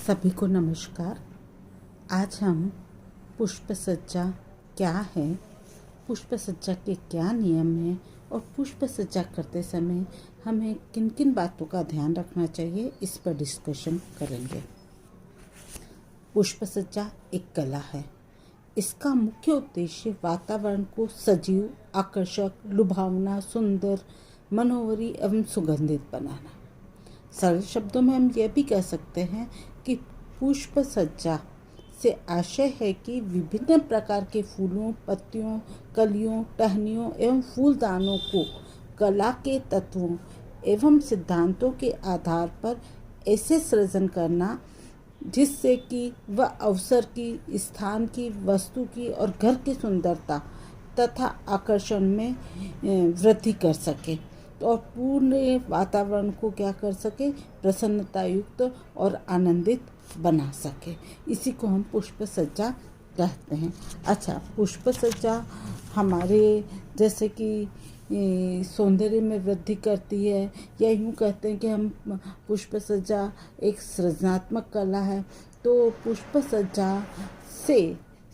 सभी को नमस्कार। आज हम पुष्प सज्जा क्या है, पुष्प सज्जा के क्या नियम हैं और पुष्प सज्जा करते समय हमें किन किन बातों का ध्यान रखना चाहिए, इस पर डिस्कशन करेंगे। पुष्प सज्जा एक कला है। इसका मुख्य उद्देश्य वातावरण को सजीव, आकर्षक, लुभावना, सुंदर, मनोहरी एवं सुगंधित बनाना। सरल शब्दों में हम यह भी कह सकते हैं कि पुष्प सज्जा से आशय है कि विभिन्न प्रकार के फूलों, पत्तियों, कलियों, टहनियों एवं फूलदानों को कला के तत्वों एवं सिद्धांतों के आधार पर ऐसे सृजन करना जिससे कि वह अवसर की, स्थान की, वस्तु की और घर की सुंदरता तथा आकर्षण में वृद्धि कर सके और पूर्ण वातावरण को क्या कर सके, प्रसन्नता युक्त और आनंदित बना सके। इसी को हम पुष्प सज्जा कहते हैं। अच्छा, पुष्प सज्जा हमारे जैसे कि सौंदर्य में वृद्धि करती है, या यूँ कहते हैं कि हम पुष्प सज्जा एक सृजनात्मक कला है। तो पुष्प सज्जा से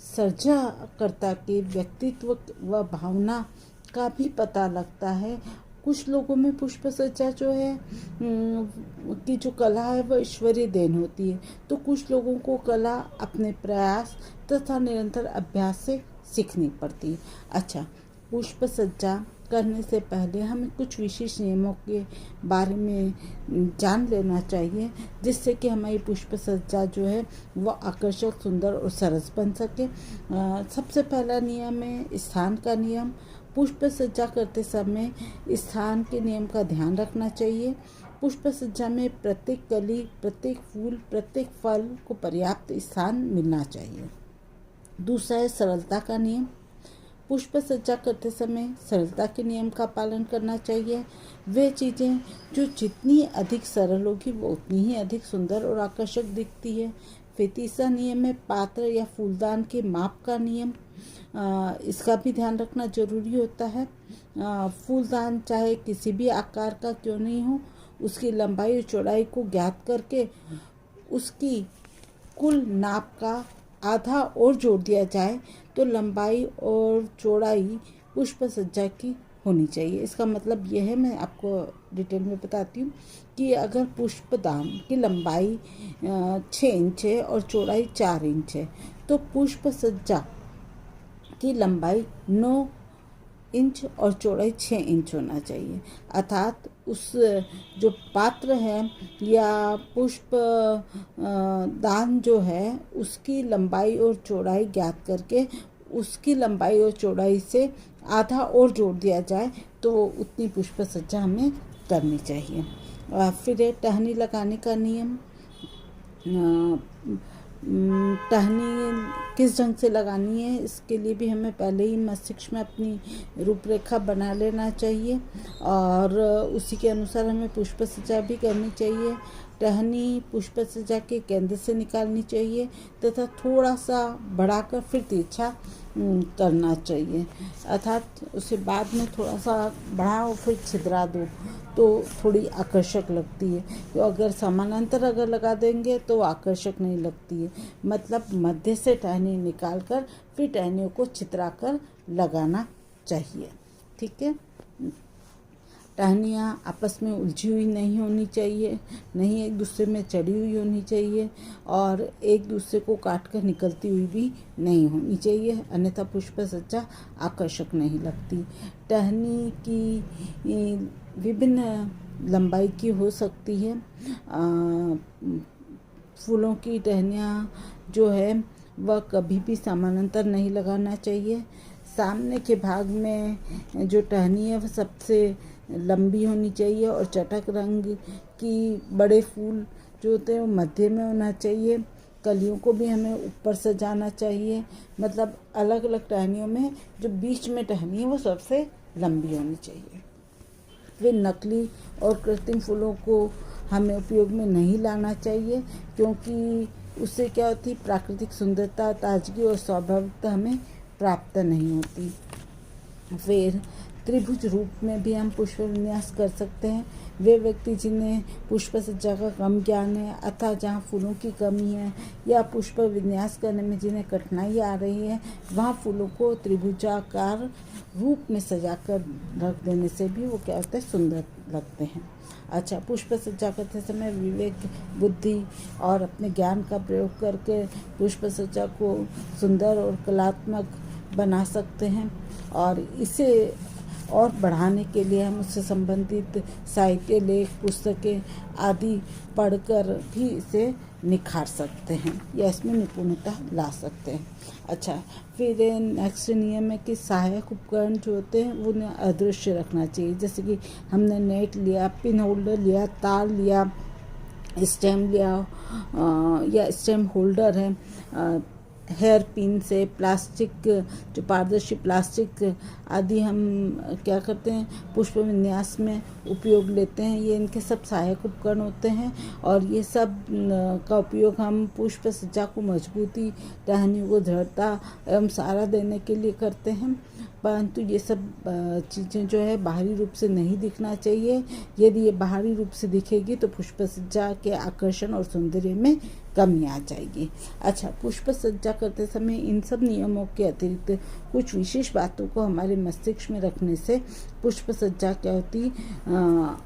सर्जनकर्ता के व्यक्तित्व व भावना का भी पता लगता है। कुछ लोगों में पुष्प सज्जा जो है की जो कला है वह ईश्वरीय देन होती है, तो कुछ लोगों को कला अपने प्रयास तथा निरंतर अभ्यास से सीखनी पड़ती है। अच्छा, पुष्प सज्जा करने से पहले हमें कुछ विशेष नियमों के बारे में जान लेना चाहिए, जिससे कि हमारी पुष्प सज्जा जो है वह आकर्षक, सुंदर और सरस बन सके। सबसे पहला नियम है स्थान का नियम। पुष्प सज्जा करते समय स्थान के नियम का ध्यान रखना चाहिए। पुष्प सज्जा में प्रत्येक कली, प्रत्येक फूल, प्रत्येक फल को पर्याप्त स्थान मिलना चाहिए। दूसरा है सरलता का नियम। पुष्प सज्जा करते समय सरलता के नियम का पालन करना चाहिए। वे चीज़ें जो जितनी अधिक सरल होगी वो उतनी ही अधिक सुंदर और आकर्षक दिखती है। फिर तीसरा नियम है पात्र या फूलदान के माप का नियम। इसका भी ध्यान रखना जरूरी होता है। फूलदान चाहे किसी भी आकार का क्यों नहीं हो, उसकी लंबाई और चौड़ाई को ज्ञात करके उसकी कुल नाप का आधा और जोड़ दिया जाए तो लंबाई और चौड़ाई पुष्प सज्जा की होनी चाहिए। इसका मतलब यह है, मैं आपको डिटेल में बताती हूँ कि अगर पुष्पदान की लंबाई 6 इंच है और चौड़ाई 4 इंच है, तो पुष्प सज्जा की लंबाई 9 इंच और चौड़ाई 6 इंच होना चाहिए। अर्थात उस जो पात्र है या पुष्प दान जो है उसकी लंबाई और चौड़ाई ज्ञात करके उसकी लंबाई और चौड़ाई से आधा और जोड़ दिया जाए तो उतनी पुष्प सज्जा हमें करनी चाहिए। फिर टहनी लगाने का नियम। टहनी किस ढंग से लगानी है, इसके लिए भी हमें पहले ही मस्तिष्क में अपनी रूपरेखा बना लेना चाहिए और उसी के अनुसार हमें पुष्प सज्जा भी करनी चाहिए। टहनी पुष्प सज्जा के केंद्र से निकालनी चाहिए तथा थोड़ा सा बढ़ाकर फिर तिरछा करना चाहिए। अर्थात उसे बाद में थोड़ा सा बढ़ाओ फिर छिद्रा दो तो थोड़ी आकर्षक लगती है। तो अगर समानांतर अगर लगा देंगे तो आकर्षक नहीं लगती है। मतलब मध्य से टहनी निकाल कर फिर टहनियों को छितरा कर लगाना चाहिए। ठीक है। टहनियाँ आपस में उलझी हुई नहीं होनी चाहिए, नहीं एक दूसरे में चढ़ी हुई होनी चाहिए और एक दूसरे को काट कर निकलती हुई भी नहीं होनी चाहिए, अन्यथा पुष्प सज्जा आकर्षक नहीं लगती। टहनी की विभिन्न लंबाई की हो सकती है। फूलों की टहनियाँ जो है वह कभी भी समानांतर नहीं लगाना चाहिए। सामने के भाग में जो टहनी है वह सबसे लंबी होनी चाहिए और चटक रंग की बड़े फूल जो होते हैं वो मध्य में होना चाहिए। कलियों को भी हमें ऊपर से जाना चाहिए। मतलब अलग अलग टहनियों में जो बीच में टहनी है वो सबसे लंबी होनी चाहिए। वे नकली और कृत्रिम फूलों को हमें उपयोग में नहीं लाना चाहिए, क्योंकि उससे क्या होती, प्राकृतिक सुंदरता, ताजगी और स्वाभाविकता हमें प्राप्त नहीं होती। फिर त्रिभुज रूप में भी हम पुष्प विन्यास कर सकते हैं। वे व्यक्ति जिन्हें पुष्प सज्जा का कम ज्ञान है अथवा जहाँ फूलों की कमी है या पुष्प विन्यास करने में जिन्हें कठिनाई आ रही है, वहाँ फूलों को त्रिभुजाकार रूप में सजाकर रख देने से भी वो क्या होता है, सुंदर लगते हैं। अच्छा, पुष्प सज्जा करते समय विवेक, बुद्धि और अपने ज्ञान का प्रयोग करके पुष्प सज्जा को सुंदर और कलात्मक बना सकते हैं, और इसे और बढ़ाने के लिए हम उससे संबंधित साहित्य, लेख, पुस्तकें आदि पढ़कर भी इसे निखार सकते हैं या इसमें निपुणता ला सकते हैं। अच्छा, फिर नेक्स्ट नियम है कि सहायक उपकरण जो होते हैं वो उन्हें अदृश्य रखना चाहिए। जैसे कि हमने नेट लिया, पिन होल्डर लिया, तार लिया, स्टेम लिया या स्टेम होल्डर है, हेयर पिन से, प्लास्टिक जो पारदर्शी प्लास्टिक आदि हम क्या करते हैं पुष्प विन्यास में उपयोग लेते हैं। ये इनके सब सहायक उपकरण होते हैं और ये सब का उपयोग हम पुष्प सज्जा को मजबूती, टहनियों को दृढ़ता एवं सहारा देने के लिए करते हैं। परंतु ये सब चीज़ें जो है बाहरी रूप से नहीं दिखना चाहिए। यदि ये बाहरी रूप से दिखेगी तो पुष्प सज्जा के आकर्षण और सौंदर्य में कमी आ जाएगी। अच्छा, पुष्प सज्जा करते समय इन सब नियमों के अतिरिक्त कुछ विशेष बातों को हमारे मस्तिष्क में रखने से पुष्प सज्जा क्या होती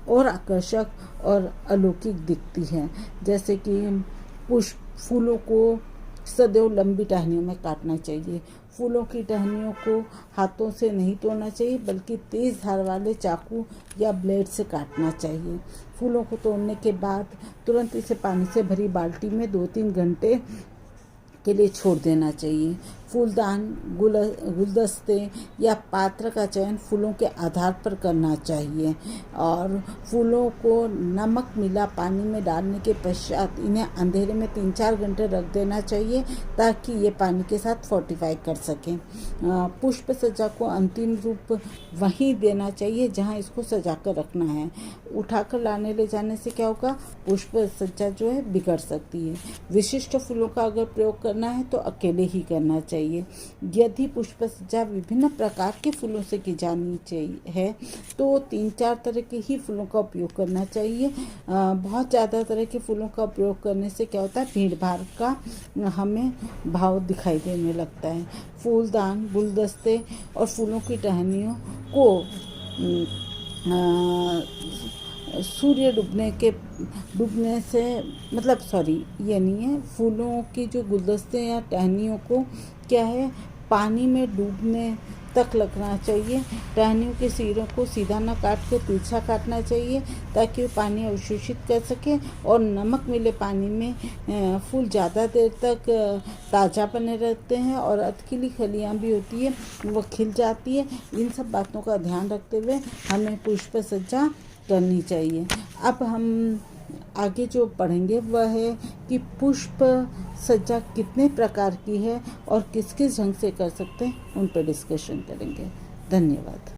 और आकर्षक और अलौकिक दिखती है। जैसे कि पुष्प फूलों को सदैव लंबी टहनियों में काटना चाहिए। फूलों की टहनियों को हाथों से नहीं तोड़ना चाहिए बल्कि तेज धार वाले चाकू या ब्लेड से काटना चाहिए। फूलों को तोड़ने के बाद तुरंत इसे पानी से भरी बाल्टी में 2-3 घंटे के लिए छोड़ देना चाहिए। फूलदान, गुलदस्ते या पात्र का चयन फूलों के आधार पर करना चाहिए और फूलों को नमक मिला पानी में डालने के पश्चात इन्हें अंधेरे में 3-4 घंटे रख देना चाहिए ताकि ये पानी के साथ फोर्टिफाई कर सकें। पुष्प सज्जा को अंतिम रूप वहीं देना चाहिए जहां इसको सजा कर रखना है। उठाकर लाने ले जाने से क्या होगा, पुष्प सज्जा जो है बिगड़ सकती है। विशिष्ट फूलों का अगर प्रयोग करना है तो अकेले ही करना चाहिए। यदि पुष्प सज्जा विभिन्न प्रकार के फूलों से की जानी चाहिए है तो 3-4 तरह के ही फूलों का उपयोग करना चाहिए। बहुत ज़्यादा तरह के फूलों का उपयोग करने से क्या होता है, भीड़ भाड़ का हमें भाव दिखाई देने लगता है। फूलदान, गुलदस्ते और फूलों की टहनियों को सूर्य डूबने से ये नहीं है, फूलों की जो गुलदस्ते या टहनियों को क्या है पानी में डूबने तक लगना चाहिए। टहनियों के सिरों को सीधा न काट के तिरछा काटना चाहिए ताकि वो पानी अवशोषित कर सके और नमक मिले पानी में फूल ज़्यादा देर तक ताज़ा बने रहते हैं और अधखिली खलियाँ भी होती है वो खिल जाती है। इन सब बातों का ध्यान रखते हुए हमें पुष्प सज्जा करनी चाहिए। अब हम आगे जो पढ़ेंगे वह है कि पुष्प सज्जा कितने प्रकार की है और किस किस ढंग से कर सकते हैं, उन पर डिस्कशन करेंगे। धन्यवाद।